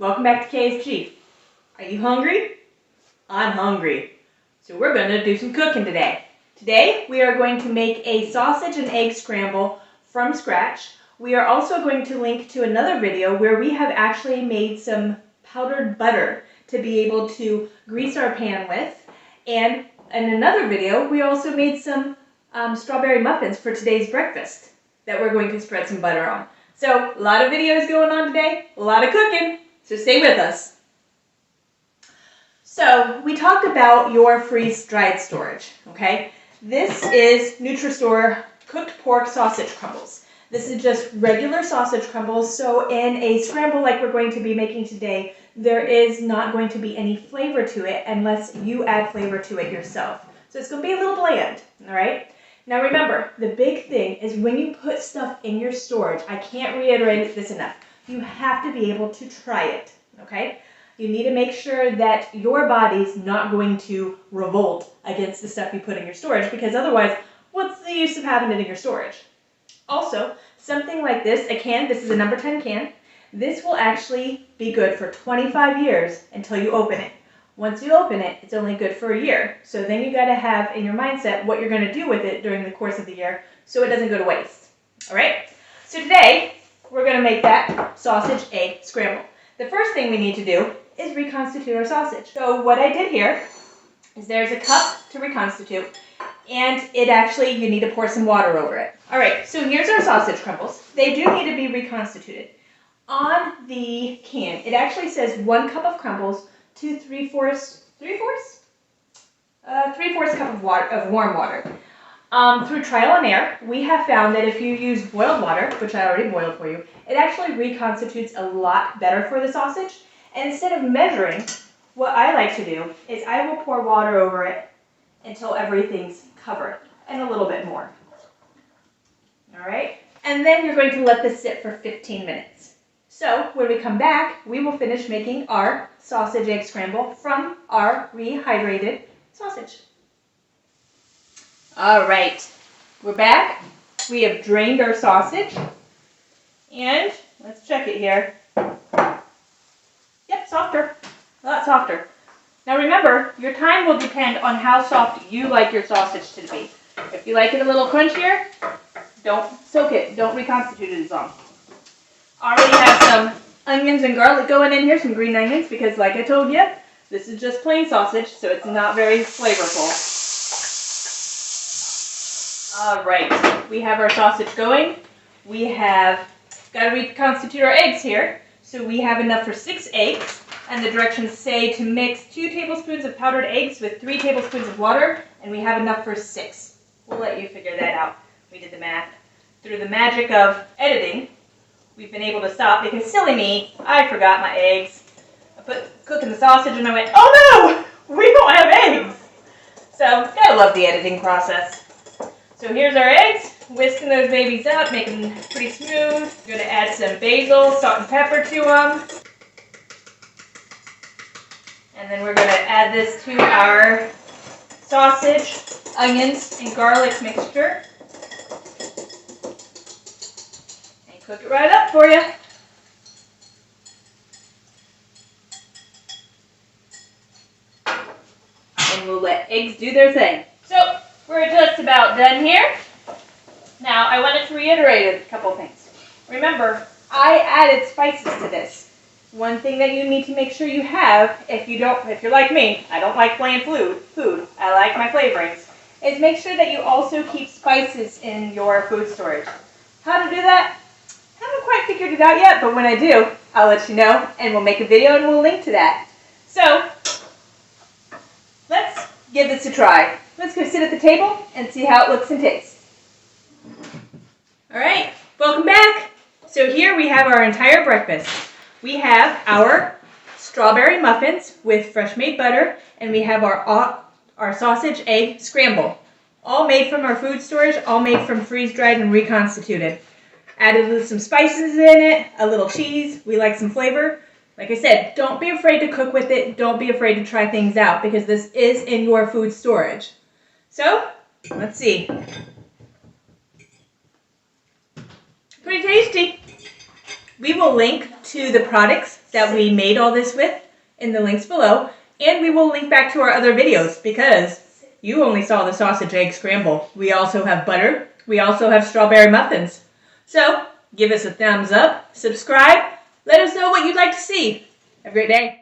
Welcome back to KSG. Are you hungry? I'm hungry. So we're going to do some cooking today. Today we are going to make a sausage and egg scramble from scratch. We are also going to link to another video where we have actually made some powdered butter to be able to grease our pan with. And in another video we also made some strawberry muffins for today's breakfast that we're going to spread some butter on. So a lot of videos going on today, a lot of cooking, so stay with us. So we talked about your freeze-dried storage, okay? This is Nutritious cooked pork sausage crumbles. This is just regular sausage crumbles, so in a scramble like we're going to be making today, there is not going to be any flavor to it unless you add flavor to it yourself. So it's going to be a little bland, all right? Now remember, the big thing is when you put stuff in your storage, I can't reiterate this enough, you have to be able to try it, okay? You need to make sure that your body's not going to revolt against the stuff you put in your storage, because otherwise, what's the use of having it in your storage? Also, something like this, a can, this is a number 10 can, this will actually be good for 25 years until you open it. Once you open it, it's only good for a year. So then you got to have in your mindset what you're going to do with it during the course of the year so it doesn't go to waste. All right? So today, we're going to make that sausage egg scramble. The first thing we need to do is reconstitute our sausage. So what I did here is there's a cup to reconstitute, and it actually, you need to pour some water over it. All right, so here's our sausage crumbles. They do need to be reconstituted. On the can, it actually says 1 cup of crumbles to 3/4 cup of water, of warm water. Through trial and error, we have found that if you use boiled water, which I already boiled for you, it actually reconstitutes a lot better for the sausage. And instead of measuring, what I like to do is I will pour water over it until everything's covered, and a little bit more. All right? And then you're going to let this sit for 15 minutes. So when we come back, we will finish making our sausage egg scramble from our rehydrated sausage. All right, we're back. We have drained our sausage, and let's check it here. Yep, softer, a lot softer. Now remember, your time will depend on how soft you like your sausage to be. If you like it a little crunchier, don't soak it, don't reconstitute it as long. Already have some onions and garlic going in here, some green onions, because like I told you, this is just plain sausage, so it's not very flavorful. All right, we have our sausage going. We have got to reconstitute our eggs here. So we have enough for 6 eggs, and the directions say to mix 2 tablespoons of powdered eggs with 3 tablespoons of water, and we have enough for 6. We'll let you figure that out. We did the math. Through the magic of editing, we've been able to stop because silly me, I forgot my eggs. I put cooking the sausage and I went, oh no, we don't have eggs. So, gotta love the editing process. So here's our eggs, whisking those babies up, making them pretty smooth. We're gonna add some basil, salt and pepper to them. And then we're gonna add this to our sausage, onions, and garlic mixture. Cook it right up for you. And we'll let eggs do their thing. So, we're just about done here. Now, I wanted to reiterate a couple things. Remember, I added spices to this. One thing that you need to make sure you have, if you're like me, I don't like bland food, I like my flavorings, is make sure that you also keep spices in your food storage. How to do that? Haven't quite figured it out yet, but when I do, I'll let you know, and we'll make a video and we'll link to that. So, let's give this a try. Let's go sit at the table and see how it looks and tastes. All right, welcome back. So here we have our entire breakfast. We have our strawberry muffins with fresh made butter, and we have our sausage egg scramble. All made from our food storage, all made from freeze-dried and reconstituted. Added some spices in it, a little cheese. We like some flavor. Like I said, don't be afraid to cook with it. Don't be afraid to try things out because this is in your food storage. So, let's see. Pretty tasty. We will link to the products that we made all this with in the links below, and we will link back to our other videos because you only saw the sausage egg scramble. We also have butter. We also have strawberry muffins. So give us a thumbs up, subscribe, let us know what you'd like to see. Have a great day.